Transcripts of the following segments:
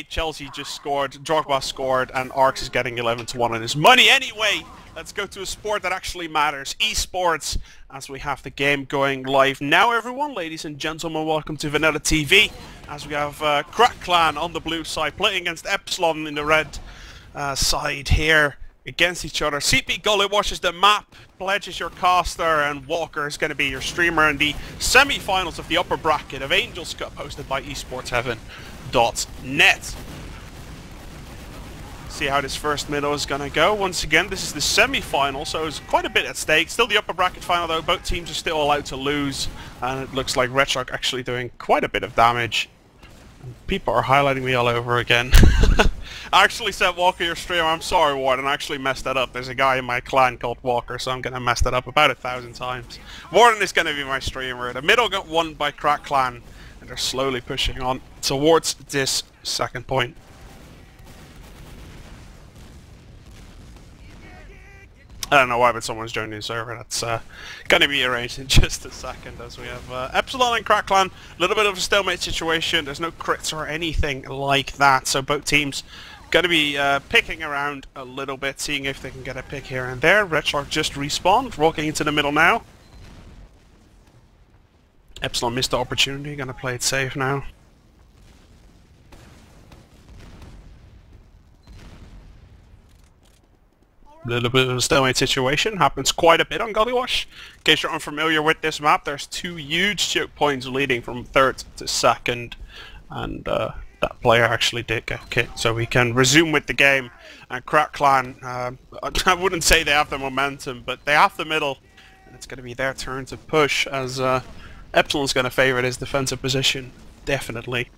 Chelsea just scored, Drogba scored, and Arx is getting 11-1 on his money anyway. Let's go to a sport that actually matters, esports, as we have the game going live now, everyone. Ladies and gentlemen, welcome to VanillaTV, as we have Crack Clan on the blue side playing against Epsilon in the red side here against each other. CP Gullywash is the map, Pledge is your caster, and Walker is going to be your streamer in the semi-finals of the upper bracket of Angels Cup hosted by esportsheaven.net. See how this first middle is going to go. Once again, this is the semi-final, so there's quite a bit at stake. Still the upper bracket final though, both teams are still allowed to lose, and it looks like Red Shark actually doing quite a bit of damage. And people are highlighting me all over again. I actually said Walker your streamer. I'm sorry, Warden, I actually messed that up. There's a guy in my clan called Walker, so I'm going to mess that up about 1,000 times. Warden is going to be my streamer. The middle got won by Crack Clan, and they're slowly pushing on towards this second point. I don't know why, but someone's joining the server. That's going to be arranged in just a second, as we have Epsilon and Crack Clan. A little bit of a stalemate situation. There's no crits or anything like that, so both teams going to be picking around a little bit, seeing if they can get a pick here and there. Red Shark just respawned, walking into the middle now. Epsilon missed the opportunity, going to play it safe now. A little bit of a stalemate situation happens quite a bit on Gullywash. In case you're unfamiliar with this map, there's two huge choke points leading from third to second, and that player actually did get kicked, so we can resume with the game. And Crack Clan, I wouldn't say they have the momentum, but they have the middle, and it's going to be their turn to push, as Epsilon's going to favour his defensive position, definitely.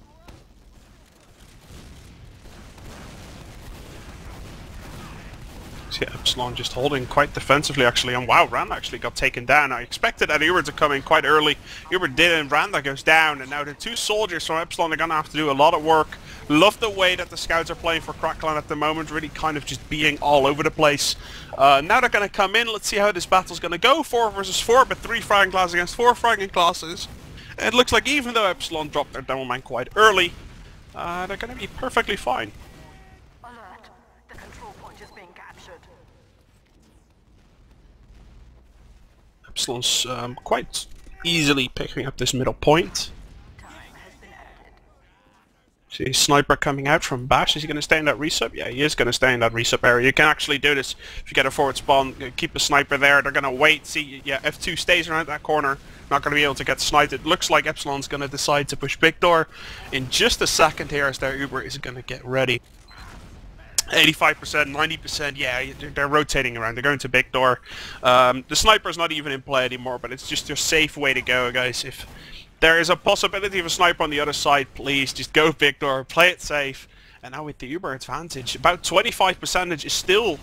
Yeah, Epsilon just holding quite defensively actually, and wow, Randa actually got taken down. I expected that Uber to come in quite early. Uber did, and Randa goes down, and now the two soldiers from Epsilon are going to have to do a lot of work. Love the way that the scouts are playing for Crack Clan at the moment, really kind of just being all over the place. Now they're going to come in. Let's see how this battle's going to go. 4 versus 4, but 3 fragging classes against 4 fragging classes. And it looks like even though Epsilon dropped their demo man quite early, they're going to be perfectly fine. Epsilon's quite easily picking up this middle point. See, Sniper coming out from Bash. Is he going to stay in that resub? Yeah, he is going to stay in that resub area. You can actually do this if you get a forward spawn. Keep a Sniper there. They're going to wait. See, yeah, F2 stays around that corner. Not going to be able to get sniped. It looks like Epsilon's going to decide to push Big Door in just a second here, as their Uber is going to get ready. 85%, 90%, yeah, they're rotating around. They're going to Big Door. The Sniper's not even in play anymore, but it's just your safe way to go, guys. If there is a possibility of a Sniper on the other side, please just go Big Door, play it safe. And now with the Uber advantage, about 25% is still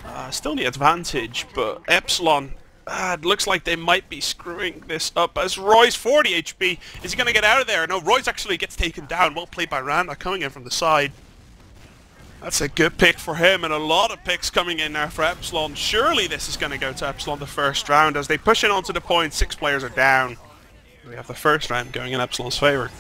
the advantage, but Epsilon, it looks like they might be screwing this up, as Royze 40 HP. Is he going to get out of there? No, Royze actually gets taken down. Well played by Randa, coming in from the side. That's a good pick for him, and a lot of picks coming in now for Epsilon. Surely this is going to go to Epsilon the first round, as they push in onto the point. 6 players are down. We have the first round going in Epsilon's favour.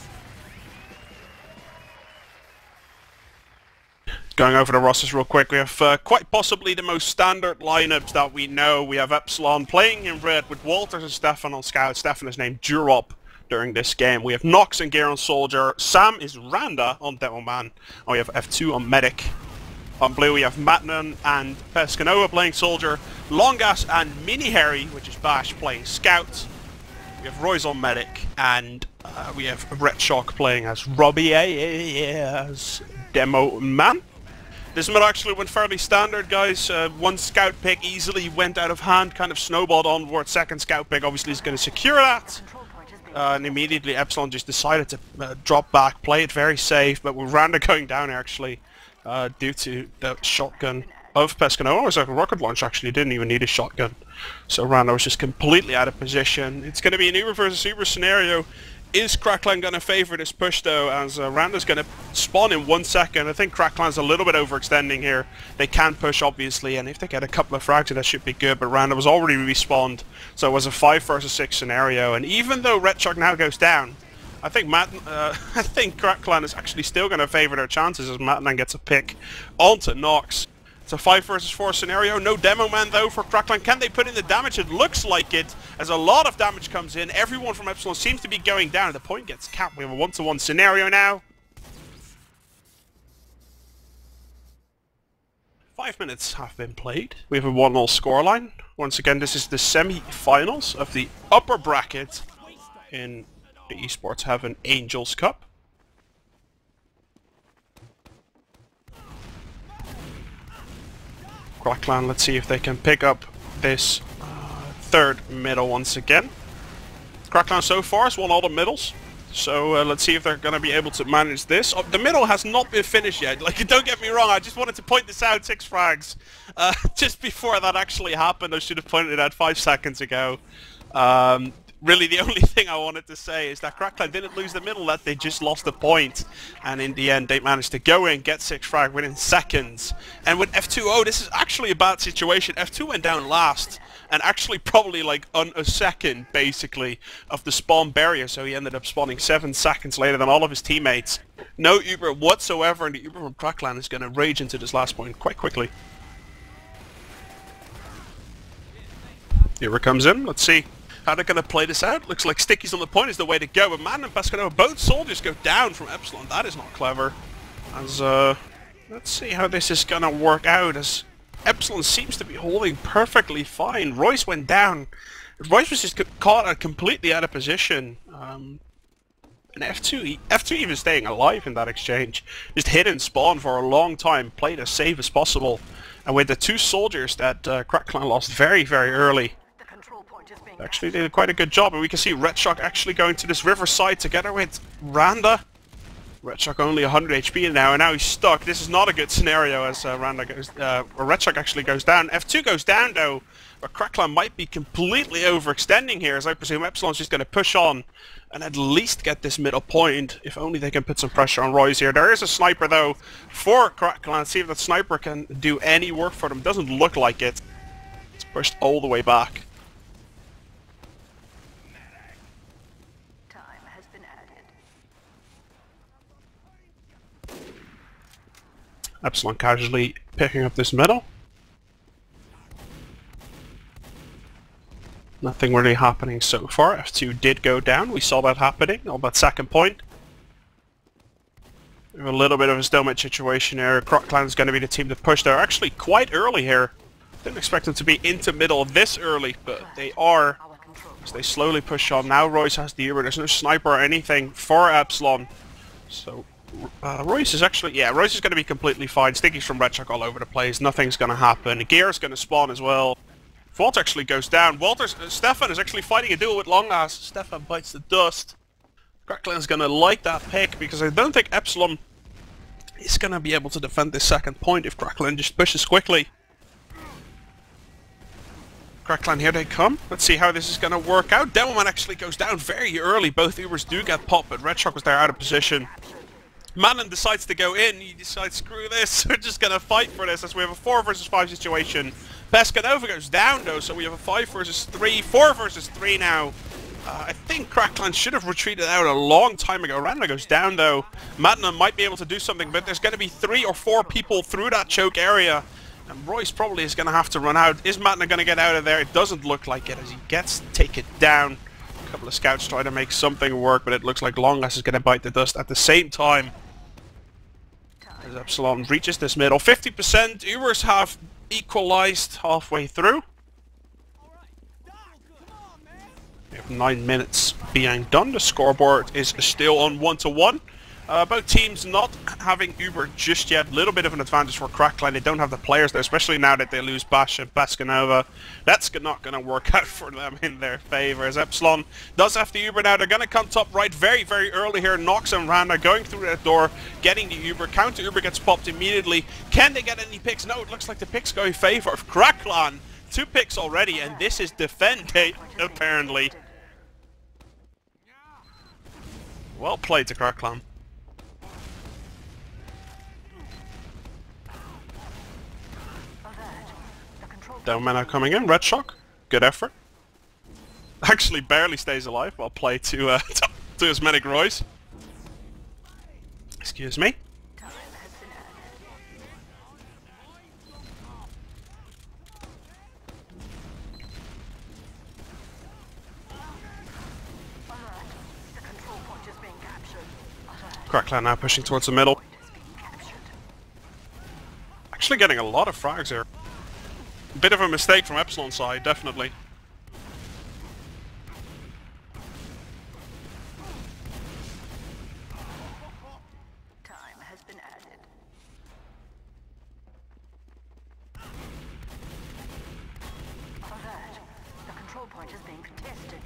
Going over the rosters real quick, we have quite possibly the most standard lineups that we know. We have Epsilon playing in red with wltrs and Stefan on scout. Stefan is named Durop during this game. We have Nox and Gear on Soldier. Sam is Randa on Demo Man. And we have F2 on Medic. On blue we have MatnuN and Pescanova playing Soldier. Longás and Mini Harry, which is Bash, playing Scout. We have Royze on Medic. And we have Red Shark playing as Robbie as Demo Man. This mid actually went fairly standard, guys. One Scout pick easily went out of hand, kind of snowballed onward. Second Scout pick obviously is going to secure that. And immediately Epsilon just decided to drop back, play it very safe, but with Randa going down actually due to the shotgun of Pescanova. It was like a rocket launch actually, didn't even need a shotgun. So Randa was just completely out of position. It's going to be an Uber versus Uber scenario. Is Crack Clan going to favour this push though, as Randa's going to spawn in 1 second. I think Crack Clan's a little bit overextending here. They can push obviously, and if they get a couple of frags that should be good, but Randa was already respawned, so it was a 5 versus 6 scenario. And even though Red Shark now goes down, I think I think Crackland is actually still going to favour their chances as MatnuN gets a pick onto Nox. It's a 5 versus 4 scenario. No demo man though for Crackland. Can they put in the damage? It looks like it, as a lot of damage comes in. Everyone from Epsilon seems to be going down. The point gets capped. We have a 1-to-1 scenario now. 5 minutes have been played. We have a 1-0 scoreline. Once again, this is the semi-finals of the upper bracket in the Esports Heaven Angels Cup. Crackland, let's see if they can pick up this third middle once again. Crackland so far has won all the middles. So let's see if they're going to be able to manage this. Oh, the middle has not been finished yet. Like, don't get me wrong, I just wanted to point this out. 6 frags. Just before that actually happened, I should have pointed it out 5 seconds ago. Really, the only thing I wanted to say is that Crackland didn't lose the middle, that they just lost the point. And in the end, they managed to go in, get 6 frag within seconds. And with F2O, this is actually a bad situation. F2 went down last. And actually probably like on a second, basically, of the spawn barrier, so he ended up spawning 7 seconds later than all of his teammates. No Uber whatsoever, and the Uber from Crackland is going to rage into this last point quite quickly. Uber comes in, let's see how they're going to play this out. Looks like Stickies on the point is the way to go, but MatnuN and Pescanova, both soldiers go down from Epsilon. That is not clever. As, let's see how this is going to work out, as Epsilon seems to be holding perfectly fine. Royze went down. Royze was just caught completely out of position. And F2 even staying alive in that exchange. Just hid and spawned for a long time, played as safe as possible. And with the 2 soldiers that Crackland lost very, very early, actually did quite a good job. And we can see Red Shock actually going to this riverside together with Randa. Red Shock only 100 HP now, and now he's stuck. This is not a good scenario as Randa goes, Red Shock actually goes down. F2 goes down though, but Crackland might be completely overextending here, as I presume Epsilon's just going to push on and at least get this middle point, if only they can put some pressure on Royze here. There is a sniper though for Crackland. See if that sniper can do any work for them. Doesn't look like it. It's pushed all the way back. Epsilon casually picking up this middle. Nothing really happening so far. F2 did go down. We saw that happening on that second point. We have a little bit of a stalemate situation here. Crackland is going to be the team to push. They're actually quite early here. Didn't expect them to be into middle this early, but they are. As they slowly push on. Now Royze has the Uber. There's no sniper or anything for Epsilon. So Royze is actually, yeah, Royze is going to be completely fine. Stickies from Red Shock all over the place. Nothing's going to happen. Gear's going to spawn as well. Vault actually goes down. Stefan is actually fighting a duel with Longás. Stefan bites the dust. Crackland's going to like that pick because I don't think Epsilon is going to be able to defend this second point if Crackland just pushes quickly. Crackland, here they come. Let's see how this is going to work out. Demoman actually goes down very early. Both Ubers do get popped, but Red Shock was there out of position. MatnuN decides to go in. He decides, screw this, we're just going to fight for this as we have a 4 versus 5 situation. Pescanova goes down though, so we have a 5 versus 3, 4 versus 3 now. I think Crackland should have retreated out a long time ago. Randa goes down though. MatnuN might be able to do something, but there's going to be 3 or 4 people through that choke area. And Royze probably is going to have to run out. Is MatnuN going to get out of there? It doesn't look like it as he gets taken down. A couple of scouts try to make something work, but it looks like Longás is going to bite the dust at the same time. As Epsilon reaches this middle. 50%. Ubers have equalized halfway through. We have 9 minutes being done. The scoreboard is still on 1-to-1. Both teams not having Uber just yet. A little bit of an advantage for Crackland. They don't have the players there, especially now that they lose Bash and Pescanova. That's not going to work out for them in their favour. As Epsilon does have the Uber now. They're going to come top right very, very early here. Nox and Randa going through that door, getting the Uber. Counter Uber gets popped immediately. Can they get any picks? No, it looks like the picks go in favour of Crackland. 2 picks already, and this is defend day, apparently. Well played to Crackland. Downman now coming in. Red Shock. Good effort. Actually barely stays alive. Well played to to his medic Royze. Excuse me. Crackland now pushing towards the middle. Actually getting a lot of frags here. Bit of a mistake from Epsilon side, definitely. Time has been added. Alert. The control point is being contested.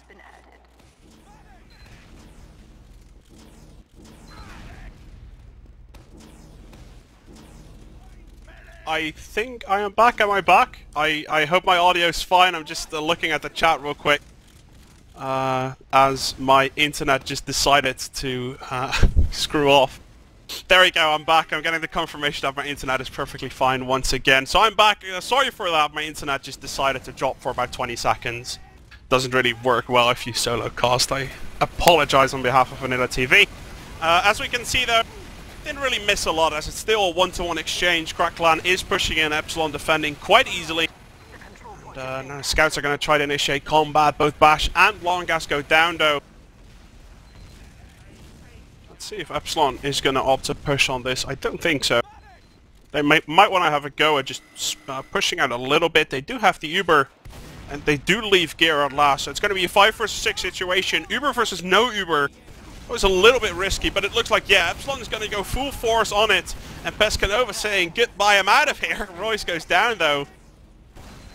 Been added. I think I am back. Am I back? I hope my audio is fine. I'm just looking at the chat real quick. As my internet just decided to screw off. There we go, I'm back. I'm getting the confirmation that my internet is perfectly fine once again. So I'm back. Sorry for that. My internet just decided to drop for about 20 seconds. Doesn't really work well if you solo cast. I apologize on behalf of VanillaTV. As we can see though, didn't really miss a lot as it's still a one-to-one exchange. Crackland is pushing in, Epsilon defending quite easily. And, now scouts are going to try to initiate combat. Both Bash and Longás go down though. Let's see if Epsilon is going to opt to push on this. I don't think so. They might want to have a go at just pushing out a little bit. They do have the Uber. And they do leave gear at last, so it's going to be a 5 versus 6 situation. Uber versus no Uber. It was a little bit risky, but it looks like, yeah, Epsilon is going to go full force on it. And Pescanova saying, goodbye, I'm out of here. Royze goes down, though.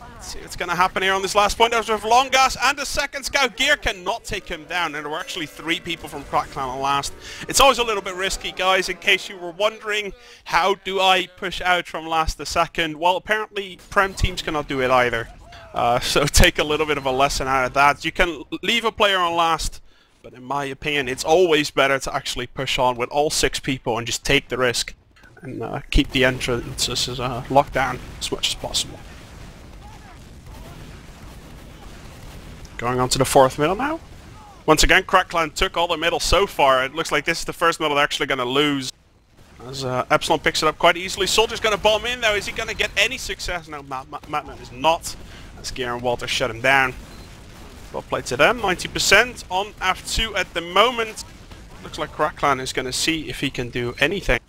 Let's see what's going to happen here on this last point. There's with Longás and the second scout. Gear cannot take him down, and there were actually 3 people from Crackland on last. It's always a little bit risky, guys, in case you were wondering, how do I push out from last to second? Well, apparently, Prem teams cannot do it either. So take a little bit of a lesson out of that. You can leave a player on last, but in my opinion, it's always better to actually push on with all 6 people and just take the risk and keep the entrances locked down as much as possible. Going on to the 4th middle now. Once again, Crackland took all the middle so far. It looks like this is the first middle they're actually going to lose. As Epsilon picks it up quite easily. Soldier's going to bomb in though. Is he going to get any success? No, MatnuN is not. As Gear and Walter shut him down. Well played to them. 90% on F2 at the moment. Looks like Crackland is going to see if he can do anything.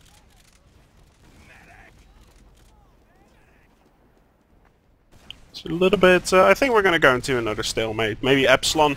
It's a little bit... I think we're going to go into another stalemate. Maybe Epsilon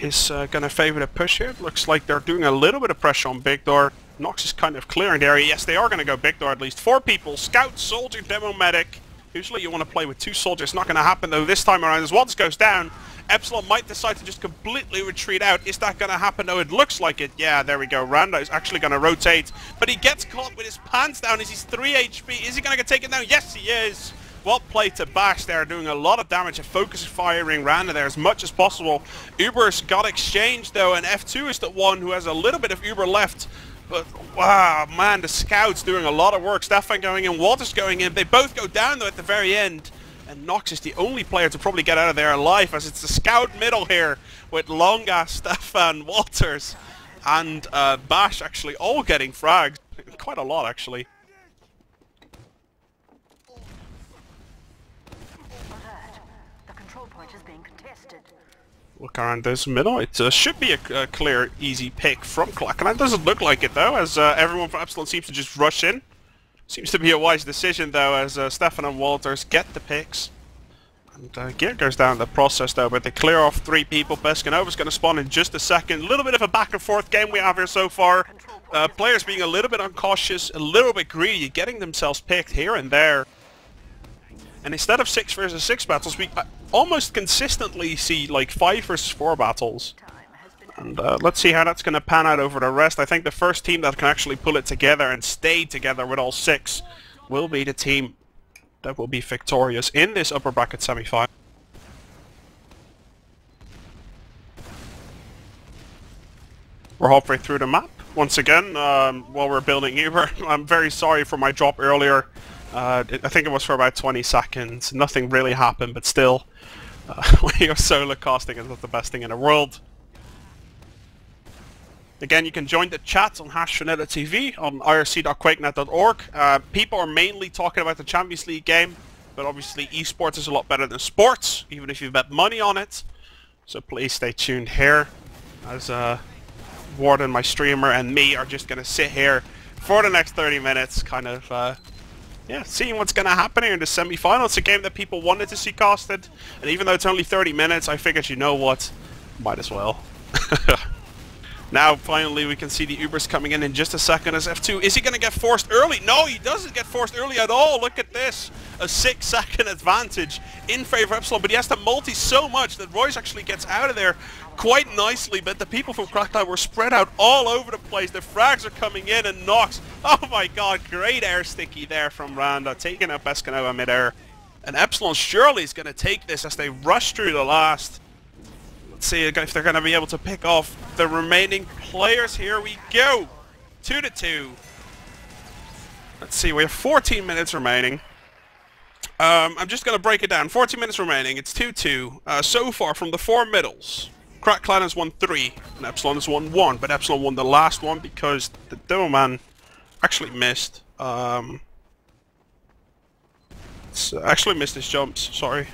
is going to favor the push here. It looks like they're doing a little bit of pressure on Big Door. Nox is kind of clearing the area. Yes, they are going to go Big Door at least. 4 people. Scout, Soldier, Demo, Medic. Usually you want to play with 2 soldiers. Not going to happen though this time around. As Warden goes down, Epsilon might decide to just completely retreat out. Is that going to happen though? It looks like it. Yeah, there we go. Randa is actually going to rotate. But he gets caught with his pants down as he's 3 HP. Is he going to get taken down? Yes, he is. Well played to Bash there, doing a lot of damage and focus firing Randa there as much as possible. Uber's got exchanged though, and F2 is the one who has a little bit of Uber left. But, wow, man, the scouts doing a lot of work. Stefan going in, Walter's going in. They both go down, though, at the very end. And Nox is the only player to probably get out of there alive, as it's the scout middle here with Longás, Stefan, Walters, and Bash actually all getting fragged. Quite a lot, actually. The control point is being contested. Look around this middle. It should be a clear, easy pick from Crackland. It doesn't look like it, though, as everyone from Epsilon seems to just rush in. Seems to be a wise decision, though, as Stefan and Walters get the picks. And Gear goes down the process, though, but they clear off 3 people. Pescanova's going to spawn in just a second. A little bit of a back-and-forth game we have here so far. Players being a little bit uncautious, a little bit greedy, getting themselves picked here and there. And instead of 6 versus 6 battles, we almost consistently see like 5 versus 4 battles. And let's see how that's going to pan out over the rest. I think the first team that can actually pull it together and stay together with all 6 will be the team that will be victorious in this upper bracket semi-final. We're halfway through the map. Once again, while we're building Uber, I'm very sorry for my drop earlier. I think it was for about 20 seconds. Nothing really happened, but still, when you're solo casting, it's not the best thing in the world. Again, you can join the chat on #VanillaTV on irc.quakenet.org. People are mainly talking about the Champions League game, but obviously esports is a lot better than sports, even if you bet money on it. So please stay tuned here, as Warden, my streamer, and me are just going to sit here for the next 30 minutes, kind of, yeah, seeing what's going to happen here in the semi-final. It's a game that people wanted to see casted, and even though it's only 30 minutes, I figured, you know what, might as well. Now, finally, we can see the Ubers coming in just a second as F2. Is he going to get forced early? No, he doesn't get forced early at all. Look at this. A 6-second advantage in favor of Epsilon, but he has to multi so much that Royze actually gets out of there quite nicely, but the people from Crackdown were spread out all over the place. The frags are coming in, and Nox, oh my god, great air sticky there from Randa, taking out Pescanova mid-air. And Epsilon surely is going to take this as they rush through the last. Let's see if they're going to be able to pick off the remaining players. Here we go. 2-2. Let's see, we have 14 minutes remaining. I'm just going to break it down. 14 minutes remaining. It's 2-2. So far from the 4 middles, Crack Clan has won 3 and Epsilon has won 1. But Epsilon won the last one because the Demo Man actually missed. Actually missed his jumps. Sorry.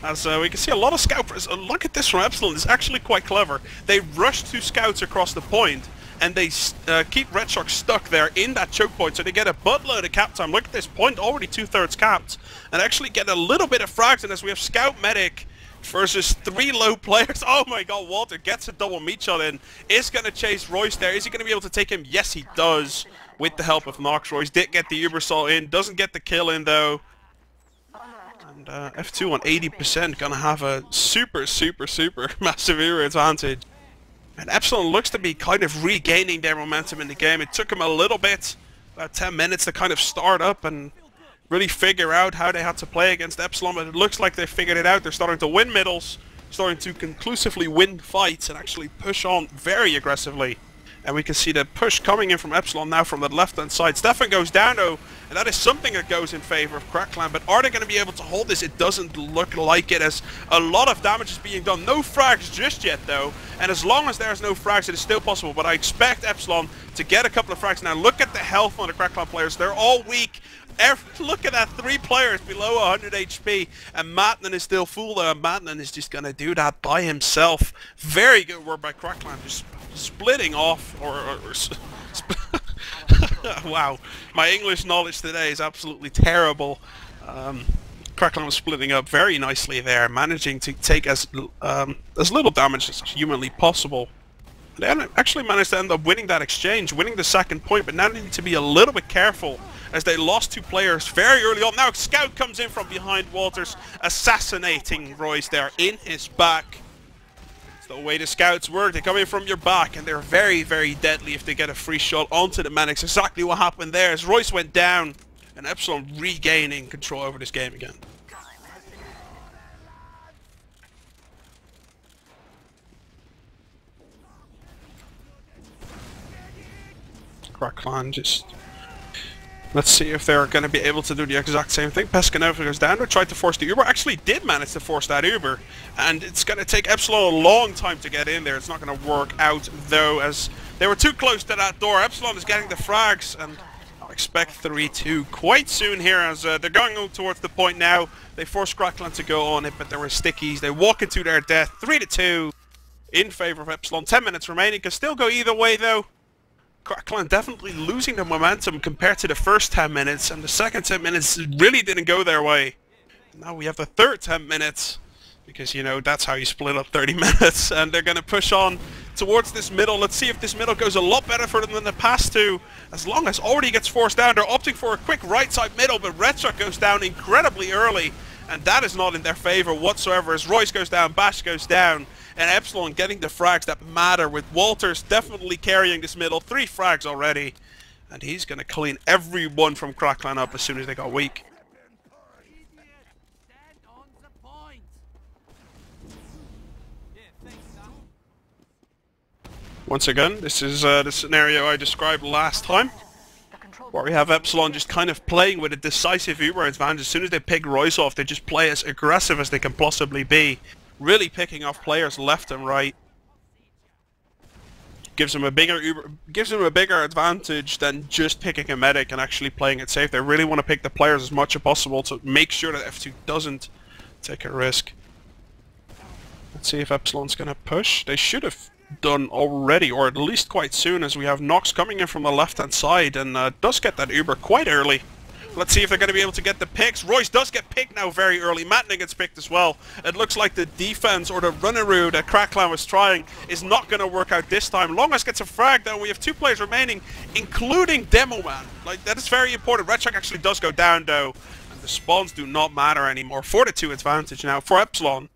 As we can see a lot of scouts. Look at this from Epsilon. It's actually quite clever. They rush 2 scouts across the point, and they keep Red Shark stuck there in that choke point, so they get a buttload of cap time. Look at this point, already 2/3 capped, and actually get a little bit of frags. And as we have Scout Medic versus 3 low players. Oh my god, Walter gets a double meat shot in. Is going to chase Royze there. Is he going to be able to take him? Yes, he does, with the help of Nox. Royze did get the Ubersault in. Doesn't get the kill in, though. And F2 on 80%, gonna have a super massive Uber advantage. And Epsilon looks to be kind of regaining their momentum in the game. It took them a little bit, about 10 minutes, to kind of start up and really figure out how they had to play against Epsilon, but it looks like they figured it out. They're starting to win middles, starting to conclusively win fights, and actually push on very aggressively. And we can see the push coming in from Epsilon now from the left-hand side. Stefan goes down, though, and that is something that goes in favor of Crack Clan. But are they going to be able to hold this? It doesn't look like it, as a lot of damage is being done. No frags just yet, though. And as long as there's no frags, it is still possible. But I expect Epsilon to get a couple of frags. Now, look at the health on the Crack Clan players. They're all weak. Look at that, 3 players below 100 HP, and MatnuN is still full, though, and MatnuN is just going to do that by himself. Very good work by Crack Clan, just splitting off, wow, my English knowledge today is absolutely terrible. Crack Clan was splitting up very nicely there, managing to take as little damage as humanly possible. They actually managed to end up winning that exchange, winning the second point, but now they need to be a little bit careful as they lost 2 players very early on. Now Scout comes in from behind wltrs, assassinating Royze there in his back. It's the way the scouts work. They come in from your back, and they're very deadly if they get a free shot onto the Manics. Exactly what happened there as Royze went down, and Epsilon regaining control over this game again. Crack Clan just... Let's see if they're going to be able to do the exact same thing. Pescanova goes down. They tried to force the Uber. Actually did manage to force that Uber. And it's going to take Epsilon a long time to get in there. It's not going to work out, though, as they were too close to that door. Epsilon is getting the frags, and I expect 3-2 quite soon here, as they're going on towards the point now. They forced Crack Clan to go on it, but there were stickies. They walk into their death. 3-2 in favor of Epsilon. 10 minutes remaining. Can still go either way, though. Crack Clan definitely losing the momentum compared to the first 10 minutes, and the second 10 minutes really didn't go their way. Now we have the third 10 minutes, because, you know, that's how you split up 30 minutes, and they're going to push on towards this middle. Let's see if this middle goes a lot better for them than the past 2. As long as already gets forced down, they're opting for a quick right side middle, but Red Shark goes down incredibly early, and that is not in their favor whatsoever, as Royze goes down, Bash goes down, and Epsilon getting the frags that matter, with wltrs definitely carrying this middle. 3 frags already, and he's going to clean everyone from Crack Clan up as soon as they got weak. Once again, this is the scenario I described last time, where we have Epsilon just kind of playing with a decisive Uber advantage. As soon as they pick Royze off, they just play as aggressive as they can possibly be, really picking off players left and right. Gives them a bigger advantage than just picking a medic and actually playing it safe. They really want to pick the players as much as possible to make sure that F2 doesn't take a risk. Let's see if Epsilon's going to push. They should have done already, or at least quite soon, as we have Nox coming in from the left hand side and does get that Uber quite early. Let's see if they're going to be able to get the picks. Royze does get picked now very early. MatnuN gets picked as well. It looks like the defense or the runneroo that cracklan was trying is not going to work out this time. Longás gets a frag though. We have 2 players remaining, including Demoman. Like, that is very important. Redshock actually does go down though, and the spawns do not matter anymore. 4-2 advantage now for Epsilon.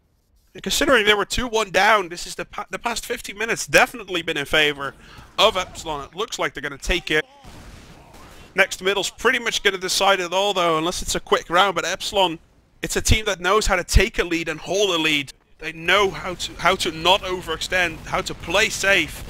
And considering they were 2-1 down, this is the past 50 minutes definitely been in favor of Epsilon. It looks like they're going to take it. Next middle's pretty much going to decide it all though, unless it's a quick round. But Epsilon, it's a team that knows how to take a lead and hold a lead. They know how to not overextend, how to play safe,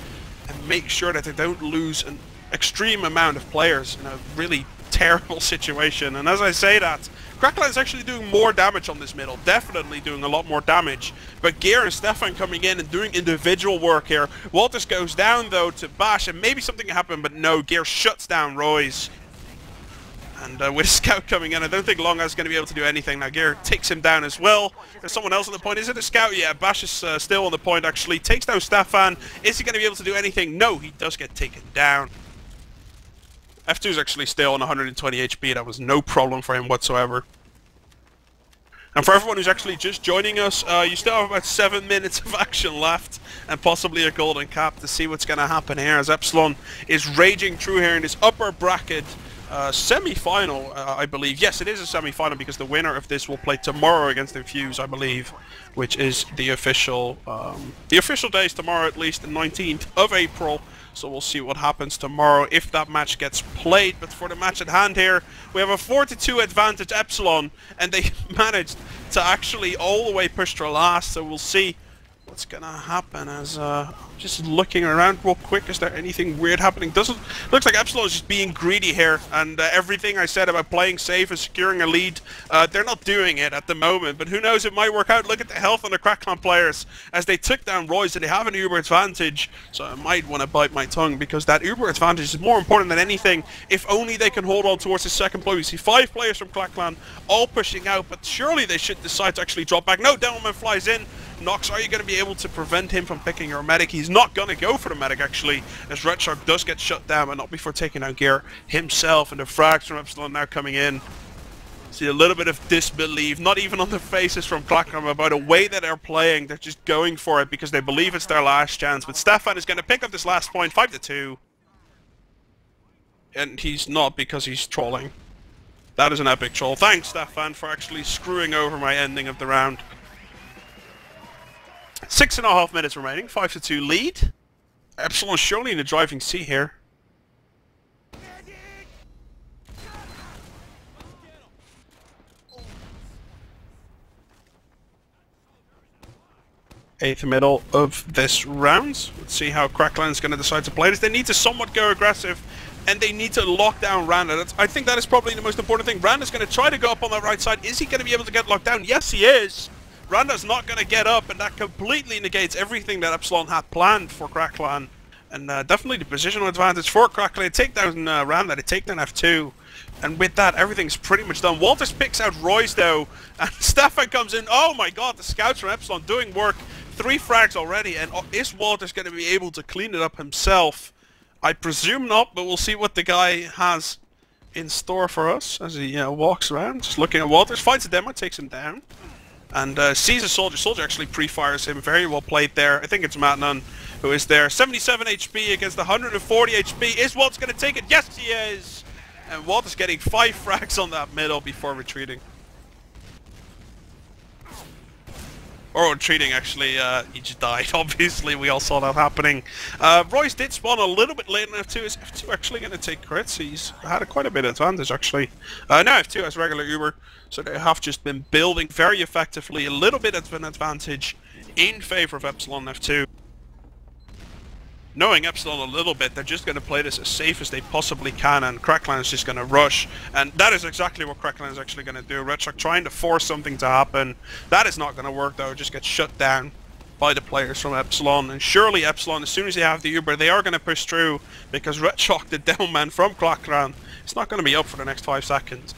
and make sure that they don't lose an extreme amount of players in a really terrible situation. And as I say that, cracklan is actually doing more damage on this middle, definitely doing a lot more damage. But Gear and Stefan coming in and doing individual work here. wltrs goes down though to bash, and maybe something can happen, but no, Gear shuts down Royze. And with a scout coming in, I don't think Longás is going to be able to do anything. Now Gear takes him down as well. There's someone else on the point. Is it a scout? Yeah, Bash is still on the point actually. Takes down Stefan. Is he going to be able to do anything? No, he does get taken down. F2 is actually still on 120 HP. That was no problem for him whatsoever. And for everyone who's actually just joining us, you still have about 7 minutes of action left and possibly a golden cap to see what's going to happen here, as Epsilon is raging through here in this upper bracket semi-final, I believe. Yes, it is a semi-final because the winner of this will play tomorrow against Infuse, I believe, which is the official day is tomorrow, at least the 19th of April. So we'll see what happens tomorrow if that match gets played. But for the match at hand here, we have a 4-2 advantage Epsilon, and they managed to actually all the way push to last. So we'll see what's gonna happen. As just looking around real quick, is there anything weird happening? Looks like Epsilon is just being greedy here, and everything I said about playing safe and securing a lead, they're not doing it at the moment, but who knows, it might work out. Look at the health on the cracklan players as they took down Royze, and they have an Uber advantage, so I might want to bite my tongue, because that Uber advantage is more important than anything. If only they can hold on towards the second play. We see 5 players from cracklan all pushing out, but surely they should decide to actually drop back. No, Demoman flies in. Nox, are you going to be able to prevent him from picking your medic? He's not going to go for the medic actually, as Redshock does get shut down, but not before taking out Gear himself. And the frags from Epsilon now coming in. See a little bit of disbelief, not even on the faces from cracklan about the way that they're playing. They're just going for it because they believe it's their last chance. But Stefan is going to pick up this last point, 5-2. And he's not, because he's trolling. That is an epic troll. Thanks, Stefan, for actually screwing over my ending of the round. 6.5 minutes remaining, 5-2 lead. Epsilon surely in the driving seat here. Eighth middle of this round. Let's see how cracklan is going to decide to play this. They need to somewhat go aggressive, and they need to lock down Randa. I think that is probably the most important thing. Randa's going to try to go up on the right side. Is he going to be able to get locked down? Yes, he is. Randa's not going to get up, and that completely negates everything that Epsilon had planned for cracklan. And definitely the positional advantage for cracklan. They take down Randa, they take down F2. And with that, everything's pretty much done. wltrs picks out Royze though, and Stefan comes in. Oh my god, the scouts from Epsilon doing work. 3 frags already, and is wltrs going to be able to clean it up himself? I presume not, but we'll see what the guy has in store for us as he walks around. Just looking at wltrs, finds a demo, takes him down. And sees a soldier. Soldier actually pre-fires him. Very well played there. I think it's MatnuN who is there. 77 HP against 140 HP. Is wltrs going to take it? Yes, he is! And wltrs getting 5 frags on that middle before retreating. Or retreating, actually. He just died, obviously. We all saw that happening. Royze did spawn a little bit late in F2. Is F2 actually going to take crits? He's had quite a bit of advantage, actually. Now F2 has regular Uber. So they have just been building very effectively. A little bit of an advantage in favor of Epsilon F2. knowing Epsilon a little bit, they're just going to play this as safe as they possibly can, and Crackline is just going to rush. And that is exactly what Crackline is actually going to do. RedShock trying to force something to happen. That is not going to work, though. It just gets shut down by the players from Epsilon. And surely Epsilon, as soon as they have the Uber, they are going to push through, because RedShock, the down man from Crackline, is not going to be up for the next 5 seconds.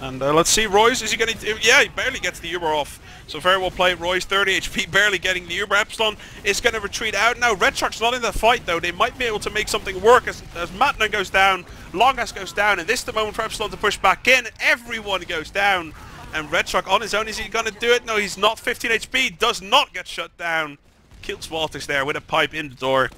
And let's see, Royze, is he going to... Yeah, he barely gets the Uber off. So very well played, Royze. 30 HP, barely getting the Uber. Epsilon is going to retreat out. Now, RedShock's not in the fight, though. They might be able to make something work as MatnuN goes down, Longás goes down, and this is the moment for Epsilon to push back in. Everyone goes down. And RedShock on his own, is he going to do it? No, he's not. 15 HP, does not get shut down. Kills wltrs there with a pipe in the door.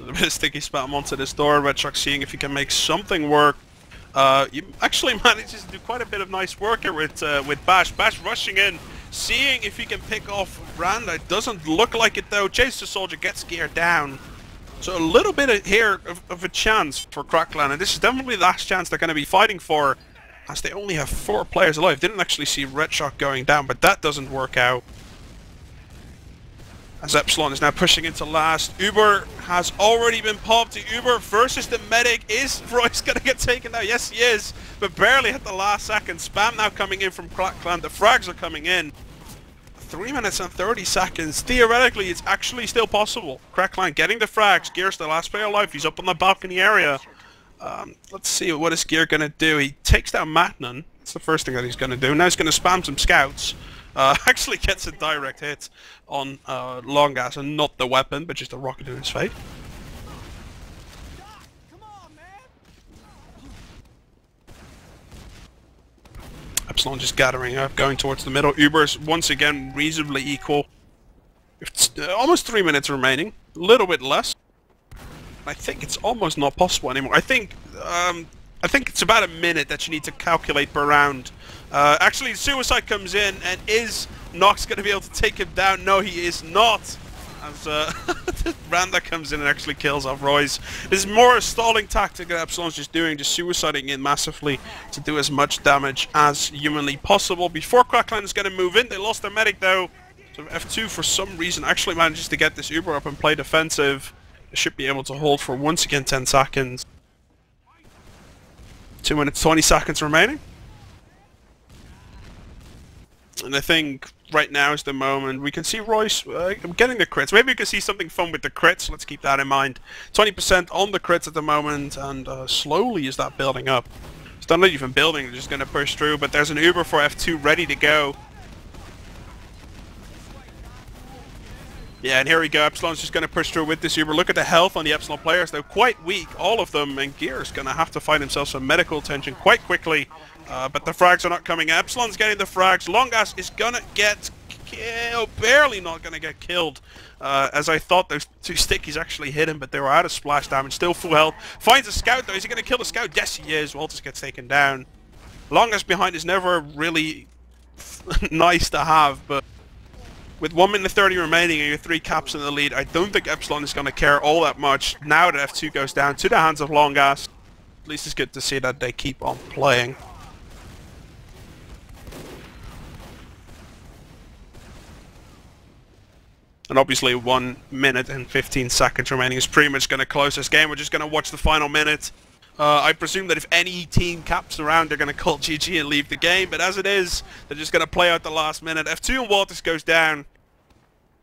A bit of sticky spam onto this door. RedShock seeing if he can make something work. He actually manages to do quite a bit of nice work here with Bash. Bash rushing in, seeing if he can pick off Randa. It doesn't look like it though. Chase the soldier, gets gear down. So a little bit of a chance for Crackline, and this is definitely the last chance they're going to be fighting for, as they only have 4 players alive. Didn't actually see RedShock going down, but that doesn't work out. As Epsilon is now pushing into last. Uber has already been popped. The Uber versus the medic. Is Royze going to get taken down? Yes, he is. But barely at the last second. Spam now coming in from Crackline. The frags are coming in. 3 minutes and 30 seconds. Theoretically, it's actually still possible. Crackline getting the frags. Gear's the last player alive. He's up on the balcony area. Let's see what is Gear going to do. He takes down MatnuN. That's the first thing that he's going to do. Now he's going to spam some scouts. Actually gets a direct hit on Longás, and not the weapon, but just a rocket in his face. Epsilon just gathering up, going towards the middle. Uber's once again reasonably equal. It's almost 3 minutes remaining, a little bit less. I think it's almost not possible anymore. I think it's about a minute that you need to calculate per round. Actually, Suicide comes in, and is Nox going to be able to take him down? No, he is not. As Randa comes in and actually kills off Royze. This is more a stalling tactic that Epsilon's just doing, just suiciding in massively to do as much damage as humanly possible. Before Crackline is going to move in, they lost their medic though. So F2 for some reason actually manages to get this Uber up and play defensive. They should be able to hold for once again 10 seconds. 2 minutes 20 seconds remaining. And I think right now is the moment. We can see Royze getting the crits. Maybe we can see something fun with the crits. Let's keep that in mind. 20% on the crits at the moment, and slowly is that building up. It's not even building, they're just going to push through, but there's an Uber for F2 ready to go. Yeah, and here we go. Epsilon's just going to push through with this Uber. Look at the health on the Epsilon players. They're quite weak, all of them, and Gear's going to have to find himself some medical attention quite quickly. But the frags are not coming. Epsilon's getting the frags. Longás is going to get killed. Barely not going to get killed. As I thought those 2 stickies actually hit him, but they were out of splash damage. Still full health. Finds a scout though. Is he going to kill the scout? Yes, he is. wltrs gets taken down. Longás behind is never really nice to have, but with 1 minute 30 remaining and your 3 caps in the lead, I don't think Epsilon is going to care all that much now that F2 goes down to the hands of Longás. At least it's good to see that they keep on playing. And obviously 1 minute and 15 seconds remaining is pretty much going to close this game. We're just going to watch the final minute. I presume that if any team caps around, they're going to call GG and leave the game. But as it is, they're just going to play out the last minute. F2 and wltrs goes down.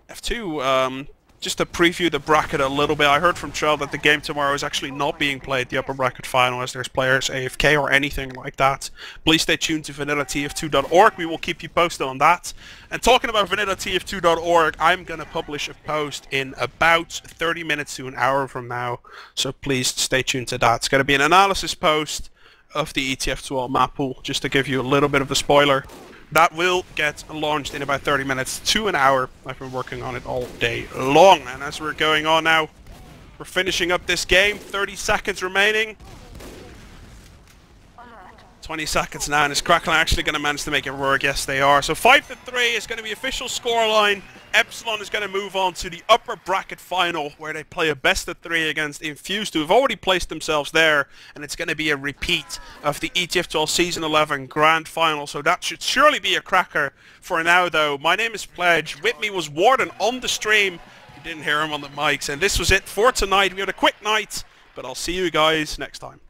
F2, just to preview the bracket a little bit, I heard from Trell that the game tomorrow is actually not being played, the upper bracket final, as there's players AFK or anything like that. Please stay tuned to VanillaTV2.org. We will keep you posted on that. And talking about VanillaTV2.org, I'm going to publish a post in about 30 minutes to an hour from now. So please stay tuned to that. It's going to be an analysis post of the ETF2L map pool, just to give you a little bit of a spoiler. That will get launched in about 30 minutes to an hour. I've been working on it all day long. And as we're going on now, we're finishing up this game. 30 seconds remaining. 20 seconds now, and is Crackline actually going to manage to make it work? Yes, they are. So 5-3 is going to be official scoreline. Epsilon is going to move on to the upper bracket final where they play a best of 3 against Infused, who have already placed themselves there, and it's going to be a repeat of the ETF12 Season 11 Grand Final, so that should surely be a cracker. For now though, my name is Pledge, with me was Warden on the stream, you didn't hear him on the mics, and this was it for tonight. We had a quick night, but I'll see you guys next time.